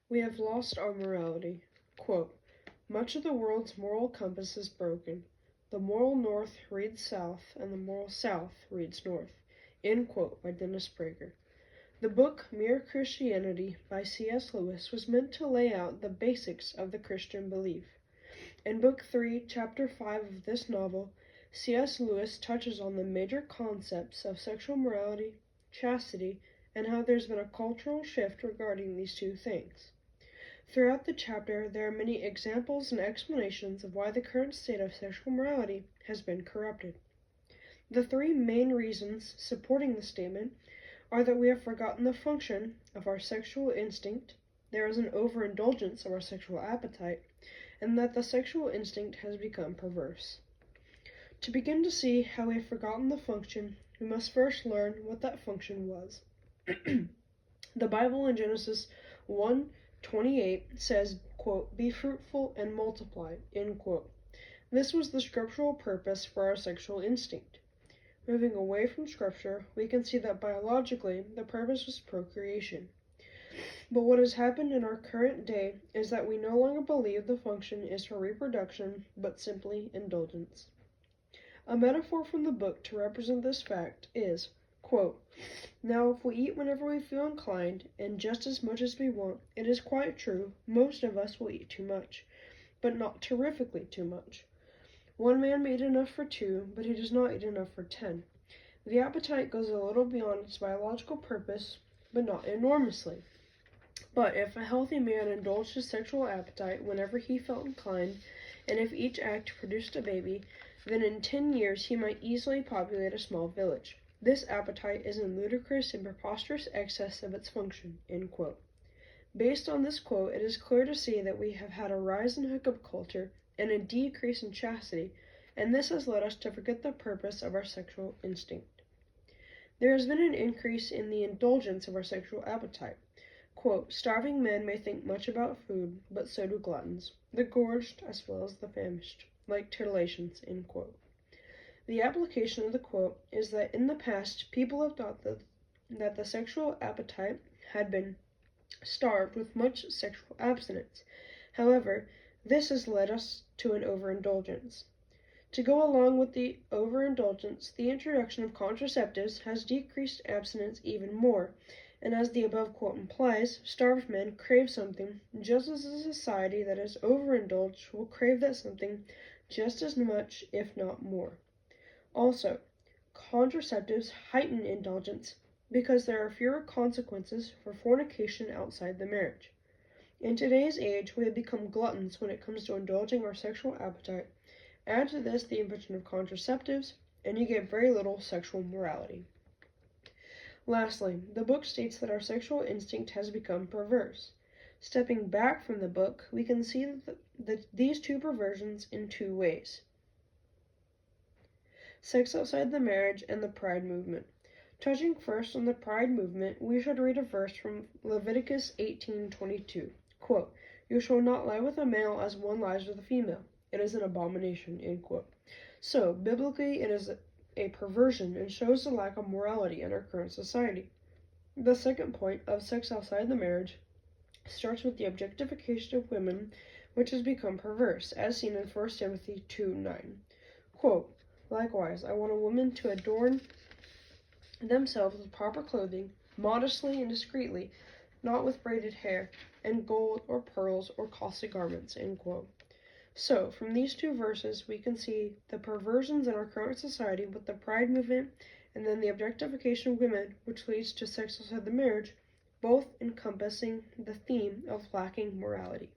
We have lost our morality. Quote, much of the world's moral compass is broken. The moral north reads south, and the moral south reads north. End quote by Dennis Prager. The book Mere Christianity by C.S. Lewis was meant to lay out the basics of the Christian belief. In Book 3, Chapter 5 of this novel, C.S. Lewis touches on the major concepts of sexual morality, chastity, and how there's been a cultural shift regarding these two things. Throughout the chapter, there are many examples and explanations of why the current state of sexual morality has been corrupted. The three main reasons supporting the statement are that we have forgotten the function of our sexual instinct, there is an overindulgence of our sexual appetite, and that the sexual instinct has become perverse. To begin to see how we have forgotten the function, we must first learn what that function was. The Bible in Genesis 1:28 says, quote, be fruitful and multiply, end quote. This was the scriptural purpose for our sexual instinct. Moving away from scripture, we can see that biologically the purpose was procreation. But what has happened in our current day is that we no longer believe the function is for reproduction, but simply indulgence. A metaphor from the book to represent this fact is, quote, now if we eat whenever we feel inclined, and just as much as we want, it is quite true, most of us will eat too much, but not terrifically too much. One man may eat enough for 2, but he does not eat enough for 10. The appetite goes a little beyond its biological purpose, but not enormously. But if a healthy man indulged his sexual appetite whenever he felt inclined, and if each act produced a baby, then in 10 years he might easily populate a small village. This appetite is in ludicrous and preposterous excess of its function, end quote. Based on this quote, it is clear to see that we have had a rise in hookup culture and a decrease in chastity, and this has led us to forget the purpose of our sexual instinct. There has been an increase in the indulgence of our sexual appetite. Quote, starving men may think much about food, but so do gluttons, the gorged as well as the famished, like titillations, end quote. The application of the quote is that in the past, people have thought that the sexual appetite had been starved with much sexual abstinence. However, this has led us to an overindulgence. To go along with the overindulgence, the introduction of contraceptives has decreased abstinence even more, and as the above quote implies, starved men crave something just as a society that is overindulged will crave that something just as much, if not more. Also, contraceptives heighten indulgence because there are fewer consequences for fornication outside the marriage. In today's age, we have become gluttons when it comes to indulging our sexual appetite. Add to this the invention of contraceptives, and you get very little sexual morality. Lastly, the book states that our sexual instinct has become perverse. Stepping back from the book, we can see these two perversions in two ways. Sex outside the marriage and the Pride movement. Touching first on the Pride movement, we should read a verse from Leviticus 18:22. Quote, you shall not lie with a male as one lies with a female. It is an abomination, end quote. So, biblically, it is a perversion and shows the lack of morality in our current society. The second point of sex outside the marriage starts with the objectification of women, which has become perverse, as seen in 1 Timothy 2:9. Quote, likewise, I want a woman to adorn themselves with proper clothing, modestly and discreetly, not with braided hair, and gold or pearls or costly garments, end quote. So, from these two verses, we can see the perversions in our current society with the Pride movement and then the objectification of women, which leads to sex outside the marriage, both encompassing the theme of lacking morality.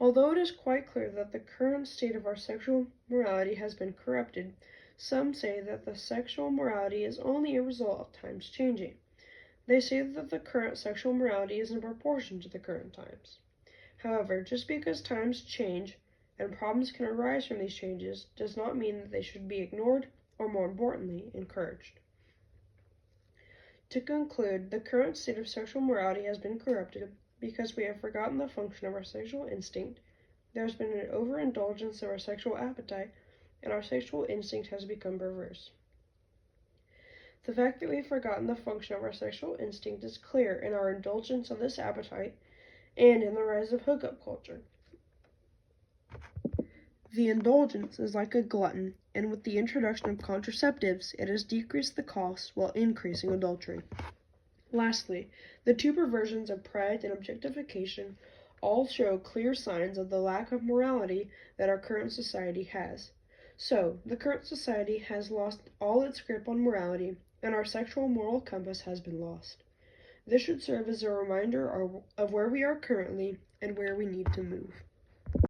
Although it is quite clear that the current state of our sexual morality has been corrupted, some say that the sexual morality is only a result of times changing. They say that the current sexual morality is in proportion to the current times. However, just because times change and problems can arise from these changes does not mean that they should be ignored or, more importantly, encouraged. To conclude, the current state of sexual morality has been corrupted because we have forgotten the function of our sexual instinct, there has been an overindulgence of our sexual appetite, and our sexual instinct has become perverse. The fact that we have forgotten the function of our sexual instinct is clear in our indulgence of this appetite, and in the rise of hookup culture. The indulgence is like a glutton, and with the introduction of contraceptives, it has decreased the cost while increasing adultery. Lastly, the two perversions of pride and objectification all show clear signs of the lack of morality that our current society has. So, the current society has lost all its grip on morality, and our sexual moral compass has been lost. This should serve as a reminder of where we are currently and where we need to move.